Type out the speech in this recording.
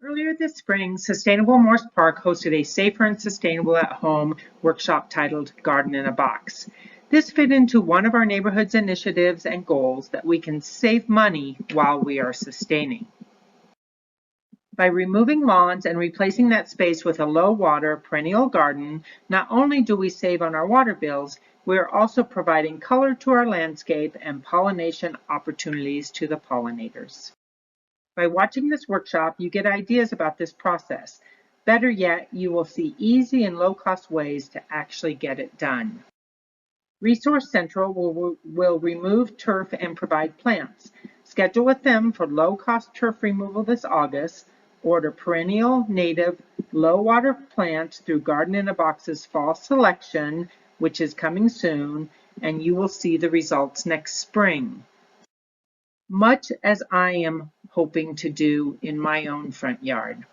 Earlier this spring, Sustainable Morse Park hosted a Safer and Sustainable at Home workshop titled Garden in a Box. This fit into one of our neighborhood's initiatives and goals that we can save money while we are sustaining. By removing lawns and replacing that space with a low-water perennial garden, not only do we save on our water bills, we are also providing color to our landscape and pollination opportunities to the pollinators. By watching this workshop, you get ideas about this process. Better yet, you will see easy and low-cost ways to actually get it done. Resource Central will remove turf and provide plants. Schedule with them for low-cost turf removal this August. Order perennial, native, low-water plants through Garden in a Box's fall selection, which is coming soon, and you will see the results next spring. Much as I am hoping to do in my own front yard.